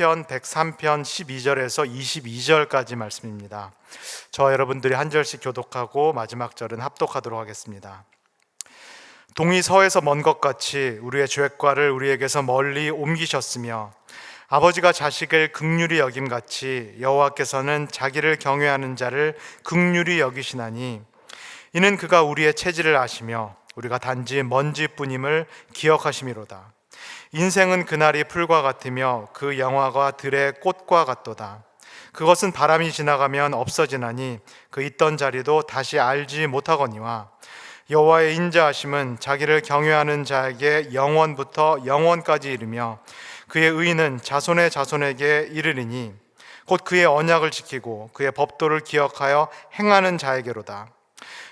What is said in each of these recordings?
시편 103편 12절에서 22절까지 말씀입니다. 저 여러분들이 한 절씩 교독하고 마지막 절은 합독하도록 하겠습니다. 동이 서에서 먼 것 같이 우리의 죄과를 우리에게서 멀리 옮기셨으며 아버지가 자식을 긍휼히 여김같이 여호와께서는 자기를 경외하는 자를 긍휼히 여기시나니 이는 그가 우리의 체질을 아시며 우리가 단지 먼지뿐임을 기억하심이로다. 인생은 그날이 풀과 같으며 그 영화가 들의 꽃과 같도다. 그것은 바람이 지나가면 없어지나니 그 있던 자리도 다시 알지 못하거니와 여호와의 인자하심은 자기를 경외하는 자에게 영원부터 영원까지 이르며 그의 의는 자손의 자손에게 이르리니 곧 그의 언약을 지키고 그의 법도를 기억하여 행하는 자에게로다.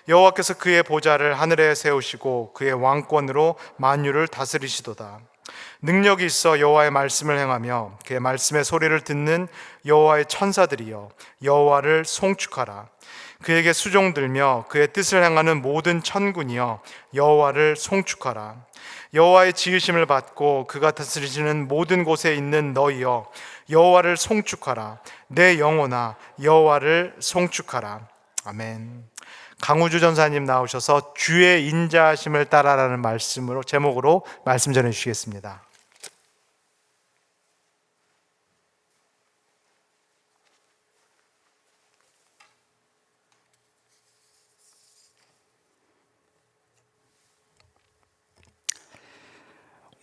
여호와께서 그의 보좌를 하늘에 세우시고 그의 왕권으로 만유를 다스리시도다. 능력이 있어 여호와의 말씀을 행하며 그의 말씀의 소리를 듣는 여호와의 천사들이여 여호와를 송축하라. 그에게 수종들며 그의 뜻을 행하는 모든 천군이여 여호와를 송축하라. 여호와의 지으심을 받고 그가 다스리시는 모든 곳에 있는 너희여 여호와를 송축하라. 내 영혼아 여호와를 송축하라. 아멘. 강우주 전사님 나오셔서 주의 인자하심을 따라라는 말씀으로 제목으로 말씀 전해 주시겠습니다.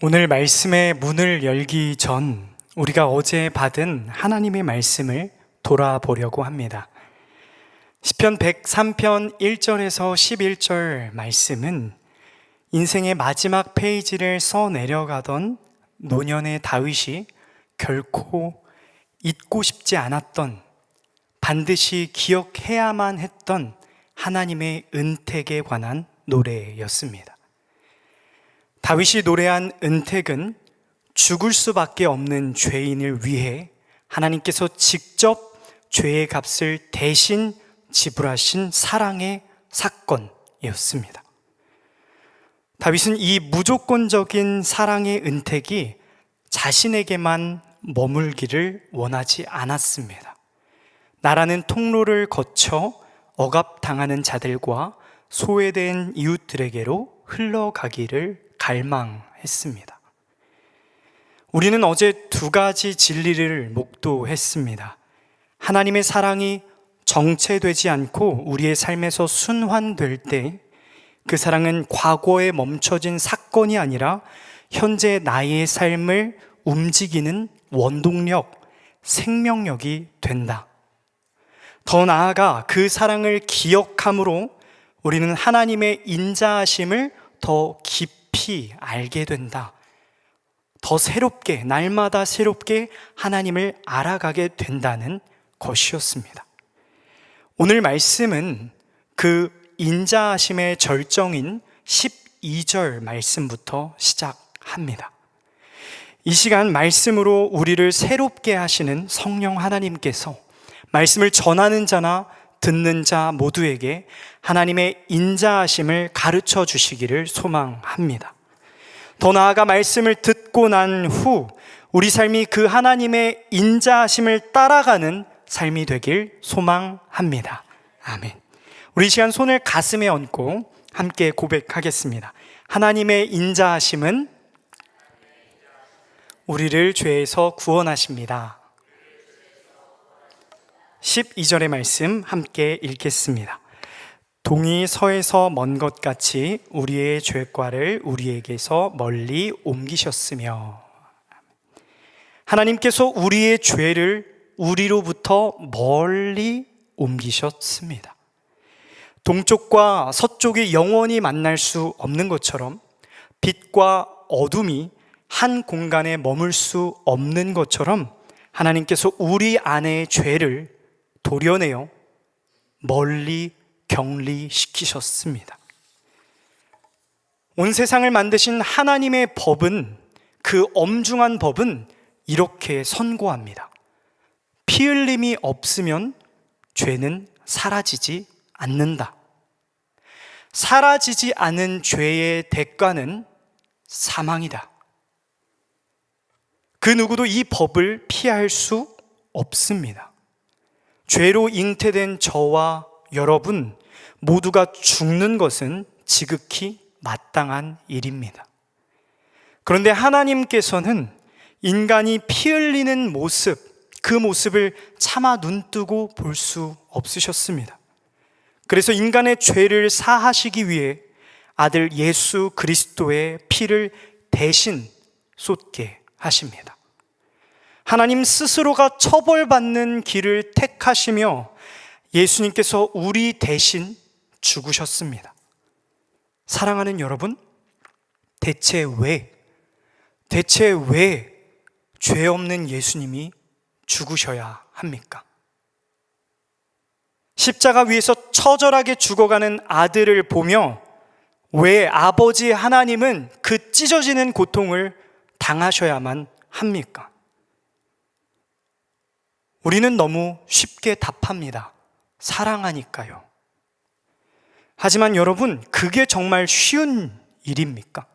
오늘 말씀의 문을 열기 전 우리가 어제 받은 하나님의 말씀을 돌아보려고 합니다. 시편 103편 1절에서 11절 말씀은 인생의 마지막 페이지를 써내려가던 노년의 다윗이 결코 잊고 싶지 않았던, 반드시 기억해야만 했던 하나님의 은택에 관한 노래였습니다. 다윗이 노래한 은택은 죽을 수밖에 없는 죄인을 위해 하나님께서 직접 죄의 값을 대신 지불하신 사랑의 사건이었습니다. 다윗은 이 무조건적인 사랑의 은택이 자신에게만 머물기를 원하지 않았습니다. 나라는 통로를 거쳐 억압당하는 자들과 소외된 이웃들에게로 흘러가기를 갈망했습니다. 우리는 어제 두 가지 진리를 목도했습니다. 하나님의 사랑이 정체되지 않고 우리의 삶에서 순환될 때 그 사랑은 과거에 멈춰진 사건이 아니라 현재 나의 삶을 움직이는 원동력, 생명력이 된다. 더 나아가 그 사랑을 기억함으로 우리는 하나님의 인자하심을 더 깊이 알게 된다. 더 새롭게, 날마다 새롭게 하나님을 알아가게 된다는 것이었습니다. 오늘 말씀은 그 인자하심의 절정인 12절 말씀부터 시작합니다. 이 시간 말씀으로 우리를 새롭게 하시는 성령 하나님께서 말씀을 전하는 자나 듣는 자 모두에게 하나님의 인자하심을 가르쳐 주시기를 소망합니다. 더 나아가 말씀을 듣고 난 후 우리 삶이 그 하나님의 인자하심을 따라가는 삶이 되길 소망합니다. 아멘. 우리 이 시간 손을 가슴에 얹고 함께 고백하겠습니다. 하나님의 인자하심은 우리를 죄에서 구원하십니다. 12절의 말씀 함께 읽겠습니다. 동이 서에서 먼 것 같이 우리의 죄과를 우리에게서 멀리 옮기셨으며, 하나님께서 우리의 죄를 우리로부터 멀리 옮기셨습니다. 동쪽과 서쪽이 영원히 만날 수 없는 것처럼 빛과 어둠이 한 공간에 머물 수 없는 것처럼 하나님께서 우리 안의 죄를 도려내어 멀리 격리시키셨습니다. 온 세상을 만드신 하나님의 법은, 그 엄중한 법은 이렇게 선고합니다. 피 흘림이 없으면 죄는 사라지지 않는다. 사라지지 않은 죄의 대가는 사망이다. 그 누구도 이 법을 피할 수 없습니다. 죄로 잉태된 저와 여러분 모두가 죽는 것은 지극히 마땅한 일입니다. 그런데 하나님께서는 인간이 피 흘리는 모습, 그 모습을 차마 눈뜨고 볼 수 없으셨습니다. 그래서 인간의 죄를 사하시기 위해 아들 예수 그리스도의 피를 대신 쏟게 하십니다. 하나님 스스로가 처벌받는 길을 택하시며 예수님께서 우리 대신 죽으셨습니다. 사랑하는 여러분, 대체 왜 죄 없는 예수님이 죽으셔야 합니까? 십자가 위에서 처절하게 죽어가는 아들을 보며 왜 아버지 하나님은 그 찢어지는 고통을 당하셔야만 합니까? 우리는 너무 쉽게 답합니다. 사랑하니까요. 하지만 여러분, 그게 정말 쉬운 일입니까?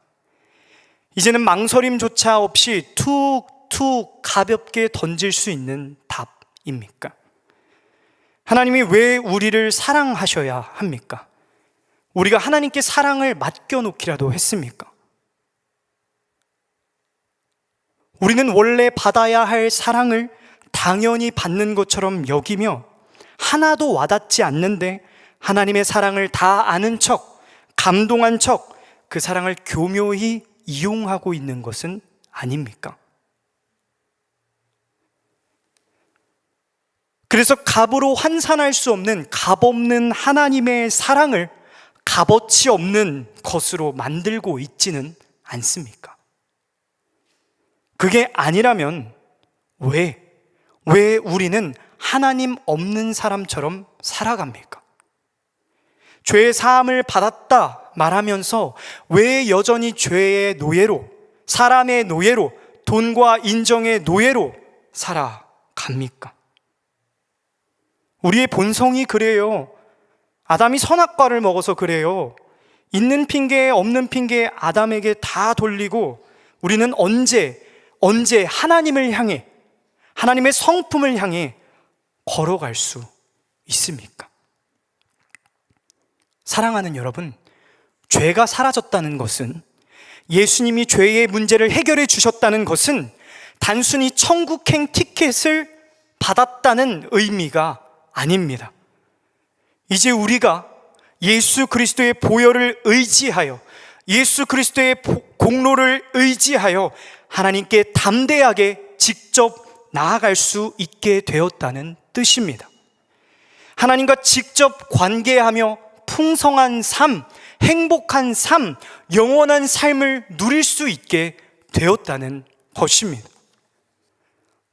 이제는 망설임조차 없이 툭툭 가볍게 던질 수 있는 답입니까? 하나님이 왜 우리를 사랑하셔야 합니까? 우리가 하나님께 사랑을 맡겨놓기라도 했습니까? 우리는 원래 받아야 할 사랑을 당연히 받는 것처럼 여기며 하나도 와닿지 않는데 하나님의 사랑을 다 아는 척, 감동한 척 그 사랑을 교묘히 이용하고 있는 것은 아닙니까? 그래서 값으로 환산할 수 없는 값없는 하나님의 사랑을 값어치 없는 것으로 만들고 있지는 않습니까? 그게 아니라면 왜 우리는 하나님 없는 사람처럼 살아갑니까? 죄의 사함을 받았다 말하면서 왜 여전히 죄의 노예로, 사람의 노예로, 돈과 인정의 노예로 살아갑니까? 우리의 본성이 그래요. 아담이 선악과를 먹어서 그래요. 있는 핑계 없는 핑계 아담에게 다 돌리고 우리는 언제 하나님을 향해, 하나님의 성품을 향해 걸어갈 수 있습니까? 사랑하는 여러분, 죄가 사라졌다는 것은, 예수님이 죄의 문제를 해결해 주셨다는 것은 단순히 천국행 티켓을 받았다는 의미가 아닙니다. 이제 우리가 예수 그리스도의 보혈을 의지하여, 예수 그리스도의 공로를 의지하여 하나님께 담대하게 직접 나아갈 수 있게 되었다는 뜻입니다. 하나님과 직접 관계하며 풍성한 삶, 행복한 삶, 영원한 삶을 누릴 수 있게 되었다는 것입니다.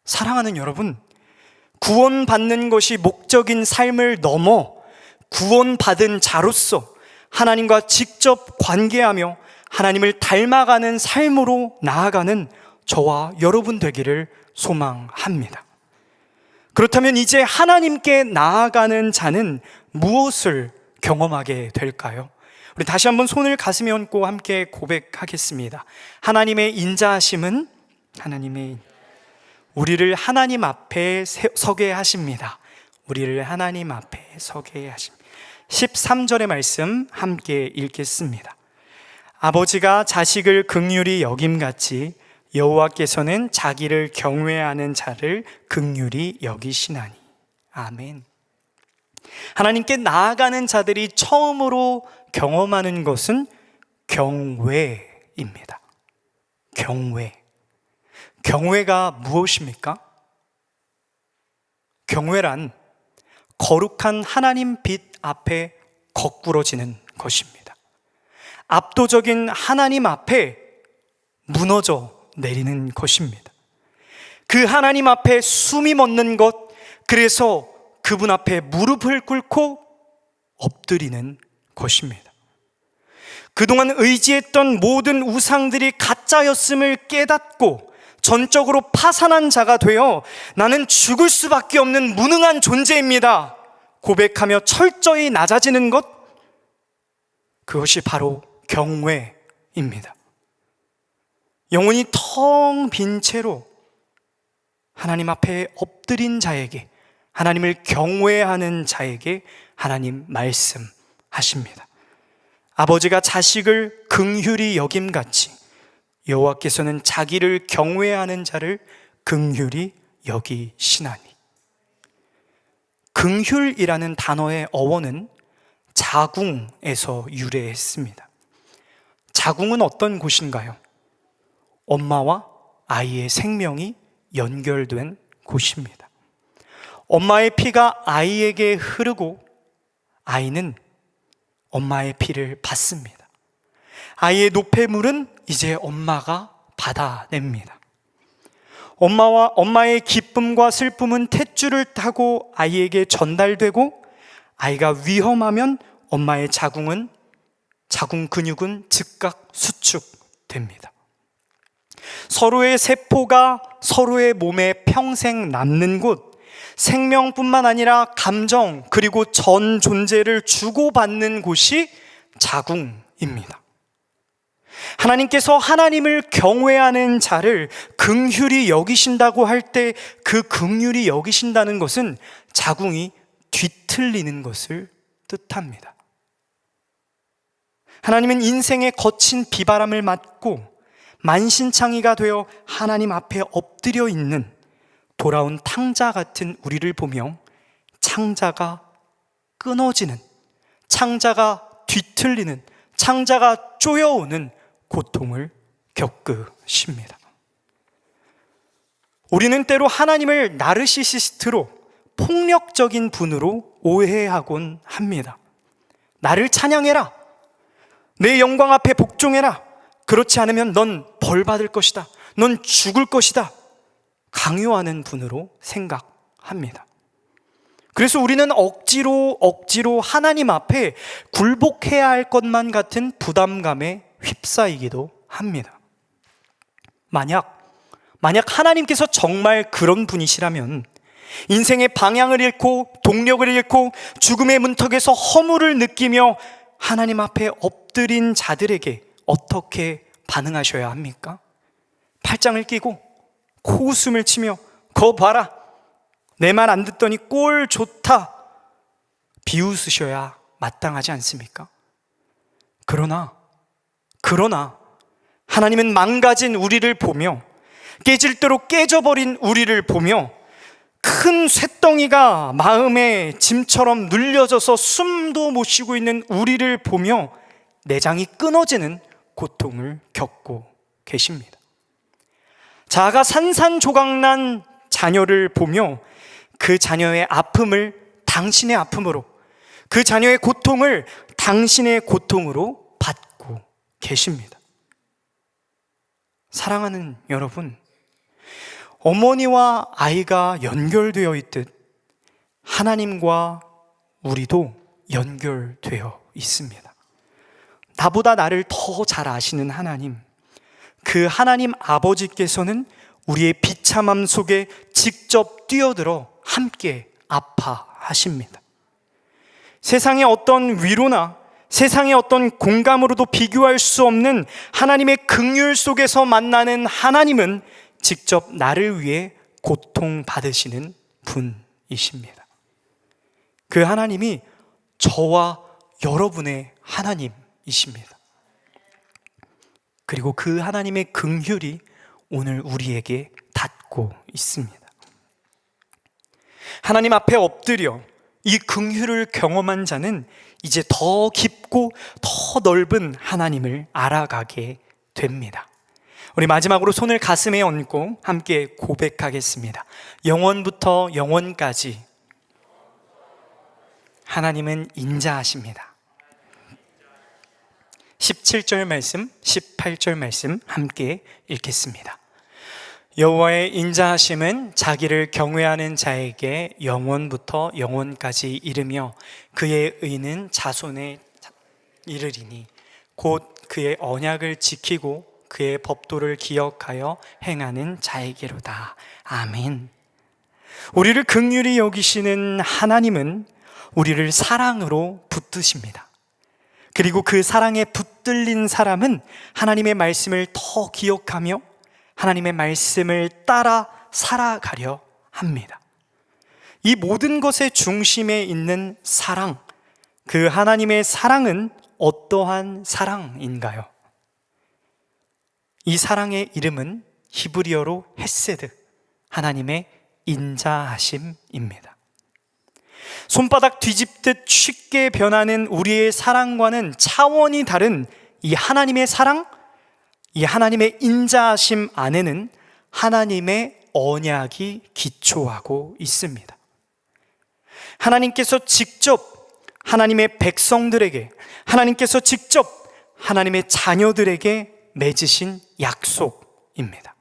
사랑하는 여러분, 구원받는 것이 목적인 삶을 넘어 구원받은 자로서 하나님과 직접 관계하며 하나님을 닮아가는 삶으로 나아가는 저와 여러분 되기를 소망합니다. 그렇다면 이제 하나님께 나아가는 자는 무엇을 경험하게 될까요? 우리 다시 한번 손을 가슴에 얹고 함께 고백하겠습니다. 하나님의 인자하심은 우리를 하나님 앞에 서게 하십니다. 우리를 하나님 앞에 서게 하십니다. 13절의 말씀 함께 읽겠습니다. 아버지가 자식을 긍휼히 여김같이 여호와께서는 자기를 경외하는 자를 긍휼히 여기시나니. 아멘. 하나님께 나아가는 자들이 처음으로 경험하는 것은 경외입니다. 경외가 무엇입니까? 경외란 거룩한 하나님 빛 앞에 거꾸러지는 것입니다. 압도적인 하나님 앞에 무너져 내리는 것입니다. 그 하나님 앞에 숨이 멎는 것, 그래서 그분 앞에 무릎을 꿇고 엎드리는 것입니다. 그동안 의지했던 모든 우상들이 가짜였음을 깨닫고 전적으로 파산한 자가 되어 나는 죽을 수밖에 없는 무능한 존재입니다 고백하며 철저히 낮아지는 것, 그것이 바로 경외입니다. 영혼이 텅 빈 채로 하나님 앞에 엎드린 자에게, 하나님을 경외하는 자에게 하나님 말씀하십니다. 아버지가 자식을 긍휼히 여김같이 여호와께서는 자기를 경외하는 자를 긍휼히 여기시나니. 긍휼이라는 단어의 어원은 자궁에서 유래했습니다. 자궁은 어떤 곳인가요? 엄마와 아이의 생명이 연결된 곳입니다. 엄마의 피가 아이에게 흐르고 아이는 엄마의 피를 받습니다. 아이의 노폐물은 이제 엄마가 받아냅니다. 엄마의 기쁨과 슬픔은 탯줄을 타고 아이에게 전달되고, 아이가 위험하면 엄마의 자궁 근육은 즉각 수축됩니다. 서로의 세포가 서로의 몸에 평생 남는 곳, 생명뿐만 아니라 감정 그리고 전 존재를 주고받는 곳이 자궁입니다. 하나님께서 하나님을 경외하는 자를 긍휼히 여기신다고 할 때 그 긍휼히 여기신다는 것은 자궁이 뒤틀리는 것을 뜻합니다. 하나님은 인생의 거친 비바람을 맞고 만신창이가 되어 하나님 앞에 엎드려 있는 돌아온 탕자 같은 우리를 보며 창자가 끊어지는, 창자가 뒤틀리는, 창자가 쪼여오는 고통을 겪으십니다. 우리는 때로 하나님을 나르시시스트로, 폭력적인 분으로 오해하곤 합니다. 나를 찬양해라, 내 영광 앞에 복종해라, 그렇지 않으면 넌 벌 받을 것이다, 넌 죽을 것이다, 강요하는 분으로 생각합니다. 그래서 우리는 억지로 하나님 앞에 굴복해야 할 것만 같은 부담감에 휩싸이기도 합니다. 만약 하나님께서 정말 그런 분이시라면 인생의 방향을 잃고 동력을 잃고 죽음의 문턱에서 허물을 느끼며 하나님 앞에 엎드린 자들에게 어떻게 반응하셔야 합니까? 팔짱을 끼고 코웃음을 치며 거 봐라, 내 말 안 듣더니 꼴 좋다, 비웃으셔야 마땅하지 않습니까? 그러나 하나님은 망가진 우리를 보며, 깨질 대로 깨져버린 우리를 보며, 큰 쇳덩이가 마음에 짐처럼 눌려져서 숨도 못 쉬고 있는 우리를 보며 내장이 끊어지는 고통을 겪고 계십니다. 자아가 산산조각난 자녀를 보며 그 자녀의 아픔을 당신의 아픔으로, 그 자녀의 고통을 당신의 고통으로 받고 계십니다. 사랑하는 여러분, 어머니와 아이가 연결되어 있듯 하나님과 우리도 연결되어 있습니다. 나보다 나를 더 잘 아시는 하나님, 그 하나님 아버지께서는 우리의 비참함 속에 직접 뛰어들어 함께 아파하십니다. 세상의 어떤 위로나 세상의 어떤 공감으로도 비교할 수 없는 하나님의 긍휼 속에서 만나는 하나님은 직접 나를 위해 고통받으시는 분이십니다. 그 하나님이 저와 여러분의 하나님이십니다. 그리고 그 하나님의 긍휼이 오늘 우리에게 닿고 있습니다. 하나님 앞에 엎드려 이 긍휼을 경험한 자는 이제 더 깊고 더 넓은 하나님을 알아가게 됩니다. 우리 마지막으로 손을 가슴에 얹고 함께 고백하겠습니다. 영원부터 영원까지 하나님은 인자하십니다. 17절 말씀, 18절 말씀 함께 읽겠습니다. 여호와의 인자하심은 자기를 경외하는 자에게 영원부터 영원까지 이르며 그의 의는 자손에 이르리니 곧 그의 언약을 지키고 그의 법도를 기억하여 행하는 자에게로다. 아멘. 우리를 긍휼히 여기시는 하나님은 우리를 사랑으로 붙드십니다. 그리고 그 사랑에 붙들린 사람은 하나님의 말씀을 더 기억하며 하나님의 말씀을 따라 살아가려 합니다. 이 모든 것의 중심에 있는 사랑, 그 하나님의 사랑은 어떠한 사랑인가요? 이 사랑의 이름은 히브리어로 헤세드, 하나님의 인자하심입니다. 손바닥 뒤집듯 쉽게 변하는 우리의 사랑과는 차원이 다른 이 하나님의 사랑, 이 하나님의 인자하심 안에는 하나님의 언약이 기초하고 있습니다. 하나님께서 직접 하나님의 백성들에게, 하나님께서 직접 하나님의 자녀들에게 맺으신 약속입니다.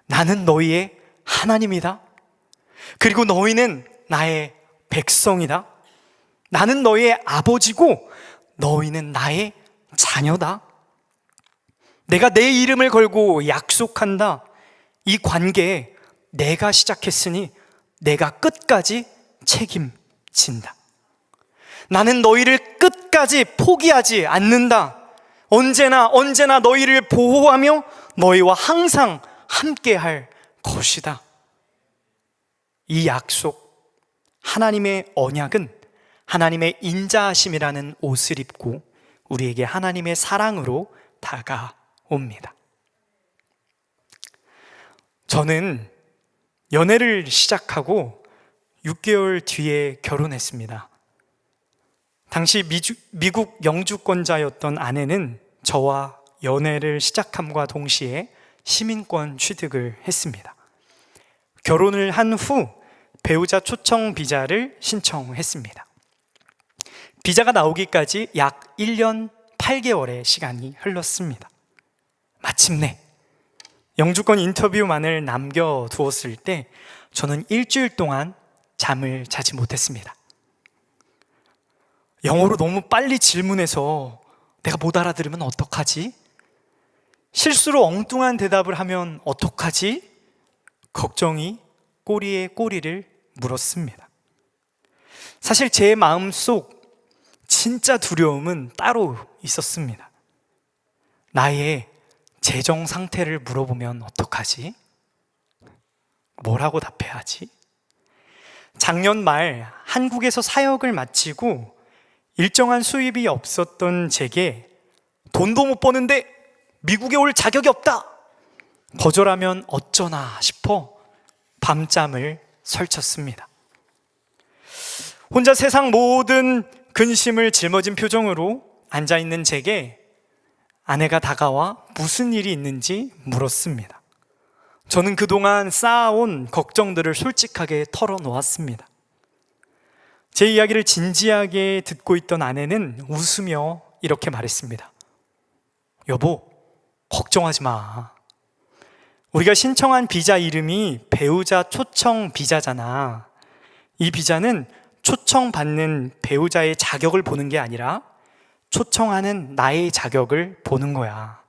나는 너희의 하나님이다. 그리고 너희는 나의 백성이다. 나는 너희의 아버지고 너희는 나의 자녀다. 내가 내 이름을 걸고 약속한다. 이 관계에 내가 시작했으니 내가 끝까지 책임진다. 나는 너희를 끝까지 포기하지 않는다. 언제나 너희를 보호하며 너희와 항상 함께할 것이다. 이 약속, 하나님의 언약은 하나님의 인자하심이라는 옷을 입고 우리에게 하나님의 사랑으로 다가옵니다. 저는 연애를 시작하고 6개월 뒤에 결혼했습니다. 당시 미국 영주권자였던 아내는 저와 연애를 시작함과 동시에 시민권 취득을 했습니다. 결혼을 한 후 배우자 초청 비자를 신청했습니다. 비자가 나오기까지 약 1년 8개월의 시간이 흘렀습니다. 마침내 영주권 인터뷰만을 남겨두었을 때 저는 일주일 동안 잠을 자지 못했습니다. 영어로 너무 빨리 질문해서 내가 못 알아들으면 어떡하지? 실수로 엉뚱한 대답을 하면 어떡하지? 걱정이 꼬리에 꼬리를 물었습니다. 사실 제 마음속 진짜 두려움은 따로 있었습니다. 나의 재정 상태를 물어보면 어떡하지? 뭐라고 답해야지? 작년 말 한국에서 사역을 마치고 일정한 수입이 없었던 제게 돈도 못 버는데 미국에 올 자격이 없다! 거절하면 어쩌나 싶어 밤잠을 설쳤습니다. 혼자 세상 모든 근심을 짊어진 표정으로 앉아있는 제게 아내가 다가와 무슨 일이 있는지 물었습니다. 저는 그동안 쌓아온 걱정들을 솔직하게 털어놓았습니다. 제 이야기를 진지하게 듣고 있던 아내는 웃으며 이렇게 말했습니다. 여보, 걱정하지 마. 우리가 신청한 비자 이름이 배우자 초청 비자잖아. 이 비자는 초청받는 배우자의 자격을 보는 게 아니라 초청하는 나의 자격을 보는 거야.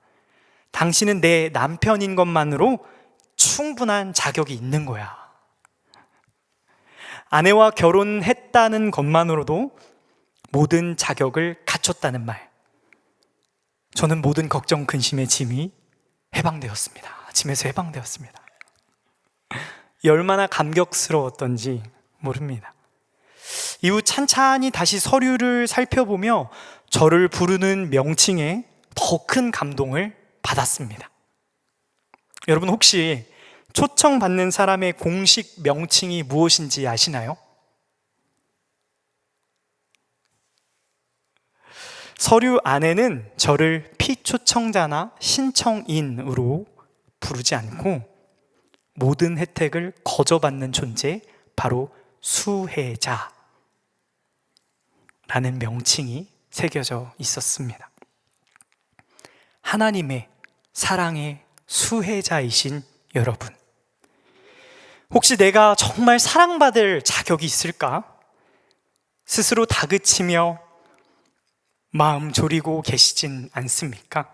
당신은 내 남편인 것만으로 충분한 자격이 있는 거야. 아내와 결혼했다는 것만으로도 모든 자격을 갖췄다는 말. 저는 모든 걱정, 근심의 짐이 해방되었습니다. 짐에서 해방되었습니다. 얼마나 감격스러웠던지 모릅니다. 이후 찬찬히 다시 서류를 살펴보며 저를 부르는 명칭에 더 큰 감동을 받았습니다. 여러분 혹시 초청받는 사람의 공식 명칭이 무엇인지 아시나요? 서류 안에는 저를 피초청자나 신청인으로 부르지 않고 모든 혜택을 거저받는 존재, 바로 수혜자라는 명칭이 새겨져 있었습니다. 하나님의 사랑의 수혜자이신 여러분, 혹시 내가 정말 사랑받을 자격이 있을까? 스스로 다그치며 마음 졸이고 계시진 않습니까?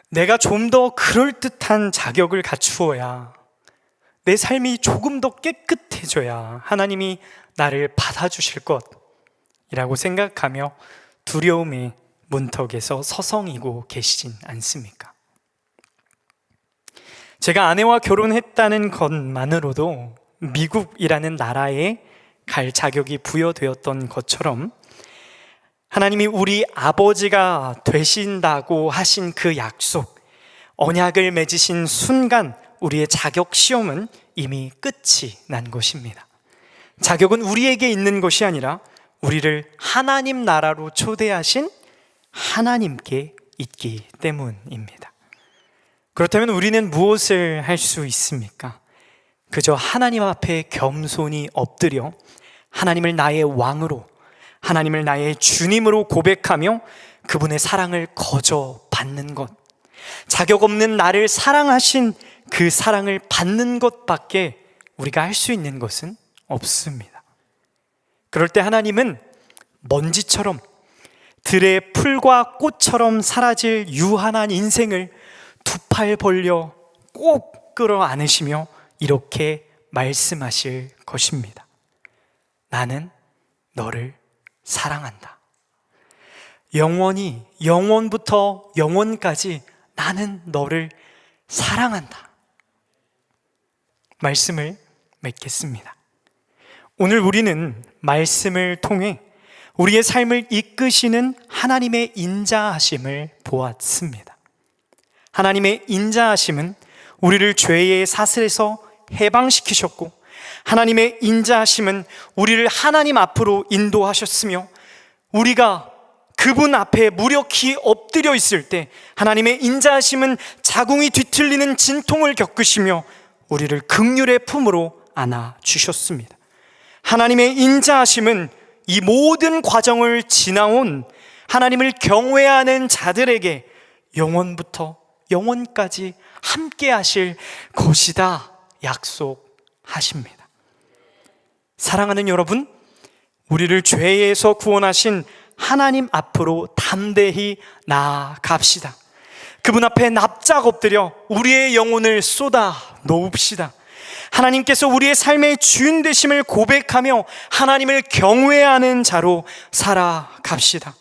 내가 좀 더 그럴듯한 자격을 갖추어야, 내 삶이 조금 더 깨끗해져야 하나님이 나를 받아주실 것이라고 생각하며 두려움에 문턱에서 서성이고 계시진 않습니까? 제가 아내와 결혼했다는 것만으로도 미국이라는 나라에 갈 자격이 부여되었던 것처럼 하나님이 우리 아버지가 되신다고 하신 그 약속, 언약을 맺으신 순간 우리의 자격 시험은 이미 끝이 난 것입니다. 자격은 우리에게 있는 것이 아니라 우리를 하나님 나라로 초대하신 하나님께 있기 때문입니다. 그렇다면 우리는 무엇을 할 수 있습니까? 그저 하나님 앞에 겸손히 엎드려 하나님을 나의 왕으로, 하나님을 나의 주님으로 고백하며 그분의 사랑을 거저 받는 것, 자격 없는 나를 사랑하신 그 사랑을 받는 것밖에 우리가 할 수 있는 것은 없습니다. 그럴 때 하나님은 먼지처럼, 들의 풀과 꽃처럼 사라질 유한한 인생을 두 팔 벌려 꼭 끌어안으시며 이렇게 말씀하실 것입니다. 나는 너를 사랑한다. 영원히, 영원부터 영원까지 나는 너를 사랑한다. 말씀을 맺겠습니다. 오늘 우리는 말씀을 통해 우리의 삶을 이끄시는 하나님의 인자하심을 보았습니다. 하나님의 인자하심은 우리를 죄의 사슬에서 해방시키셨고, 하나님의 인자하심은 우리를 하나님 앞으로 인도하셨으며, 우리가 그분 앞에 무력히 엎드려 있을 때 하나님의 인자하심은 자궁이 뒤틀리는 진통을 겪으시며 우리를 긍휼의 품으로 안아주셨습니다. 하나님의 인자하심은 이 모든 과정을 지나온 하나님을 경외하는 자들에게 영원부터 영원까지 함께 하실 것이다 약속하십니다. 사랑하는 여러분, 우리를 죄에서 구원하신 하나님 앞으로 담대히 나아갑시다. 그분 앞에 납작 엎드려 우리의 영혼을 쏟아 놓읍시다. 하나님께서 우리의 삶의 주인 되심을 고백하며 하나님을 경외하는 자로 살아갑시다.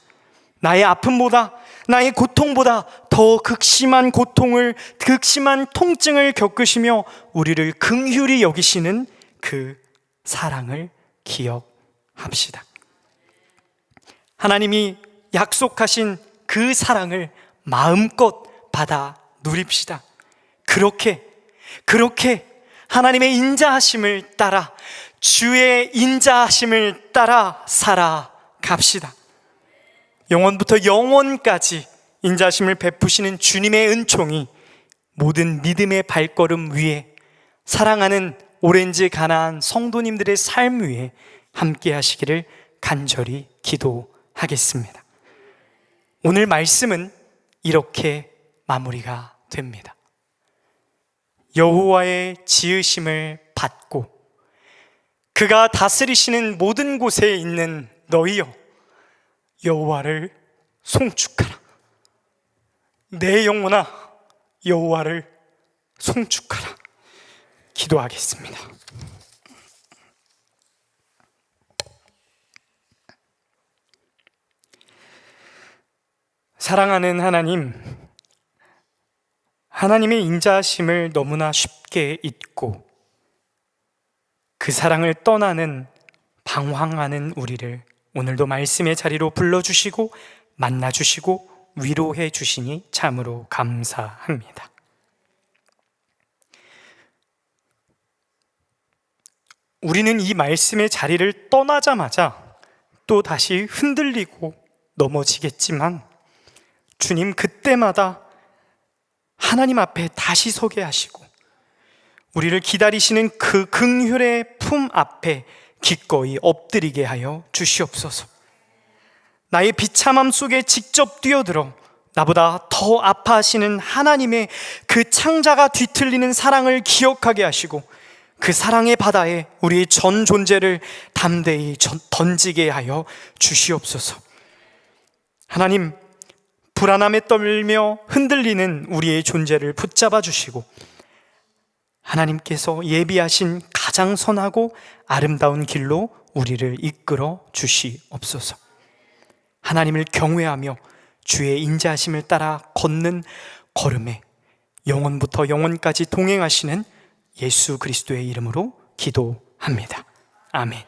나의 아픔보다, 나의 고통보다 더 극심한 고통을, 극심한 통증을 겪으시며 우리를 긍휼히 여기시는 그 사랑을 기억합시다. 하나님이 약속하신 그 사랑을 마음껏 받아 누립시다. 그렇게 하나님의 인자하심을 따라, 주의 인자하심을 따라 살아갑시다. 영원부터 영원까지 인자하심을 베푸시는 주님의 은총이 모든 믿음의 발걸음 위에, 사랑하는 오렌지 가나안 성도님들의 삶 위에 함께 하시기를 간절히 기도하겠습니다. 오늘 말씀은 이렇게 마무리가 됩니다. 여호와의 지으심을 받고 그가 다스리시는 모든 곳에 있는 너희여, 여호와를 송축하라. 내 영혼아, 여호와를 송축하라. 기도하겠습니다. 사랑하는 하나님, 하나님의 인자하심을 너무나 쉽게 잊고 그 사랑을 떠나는 방황하는 우리를 오늘도 말씀의 자리로 불러주시고 만나주시고 위로해 주시니 참으로 감사합니다. 우리는 이 말씀의 자리를 떠나자마자 또 다시 흔들리고 넘어지겠지만 주님 그때마다 하나님 앞에 다시 서게 하시고 우리를 기다리시는 그 긍휼의 품 앞에 기꺼이 엎드리게 하여 주시옵소서. 나의 비참함 속에 직접 뛰어들어 나보다 더 아파하시는 하나님의 그 창자가 뒤틀리는 사랑을 기억하게 하시고 그 사랑의 바다에 우리의 전 존재를 담대히 던지게 하여 주시옵소서. 하나님, 불안함에 떨며 흔들리는 우리의 존재를 붙잡아 주시고 하나님께서 예비하신 가장 선하고 아름다운 길로 우리를 이끌어 주시옵소서. 하나님을 경외하며 주의 인자하심을 따라 걷는 걸음에 영원부터 영원까지 동행하시는 예수 그리스도의 이름으로 기도합니다. 아멘.